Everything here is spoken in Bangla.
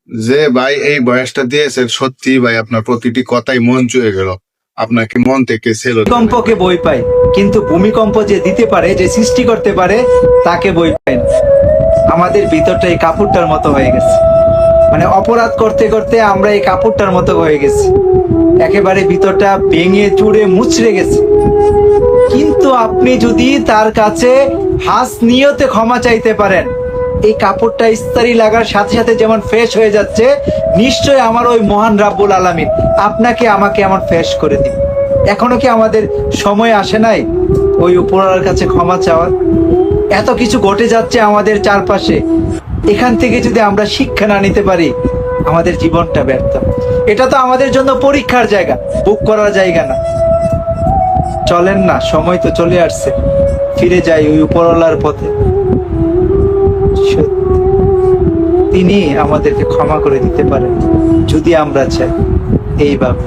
যে ভাই এই বয়সটা দিয়েছেন, সত্যি ভাই আপনার প্রতিটি কথাই মন ছুঁয়ে গেল। আপনাকে মন থেকে ছিল। ভূমিকম্পকে বই পাই, কিন্তু ভূমিকম্প যে দিতে পারে, যে সৃষ্টি করতে পারে, তাকে বই পাই না। আমাদের ভিতরটা এই কাপড়টার মতো হয়ে গেছে, মানে অপরাধ করতে করতে আমরা এই কাপড়টার মতো হয়ে গেছি, একেবারে ভিতরটা ভেঙে চুরে মুচড়ে গেছে। কিন্তু আপনি যদি তার কাছে হাস নিয়তে ক্ষমা চাইতে পারেন, এই কাপড়টা ইস্তারি লাগার সাথে সাথে যেমন ফ্রেশ হয়ে যাচ্ছে, নিশ্চয় আমার ওই মহান রাব্বুল আলামিন আপনাকে আমাকে এমন ফ্রেশ করে দিন। এখনো কি আমাদের সময় আসে নাই ওই উপরওয়ালার কাছে ক্ষমা চাওয়ার? এত কিছু ঘটে যাচ্ছে আমাদের চারপাশে, এখান থেকে যদি আমরা শিক্ষা না নিতে পারি, আমাদের জীবনটা ব্যর্থ। এটা তো আমাদের জন্য পরীক্ষার জায়গা, বুক করার জায়গা না। চলেন না, সময় তো চলে আসছে, ফিরে যাই ওই উপরওয়ালার পথে। তিনি আমাদেরকে ক্ষমা করে দিতে পারেন যদি আমরা চাই। এইভাবে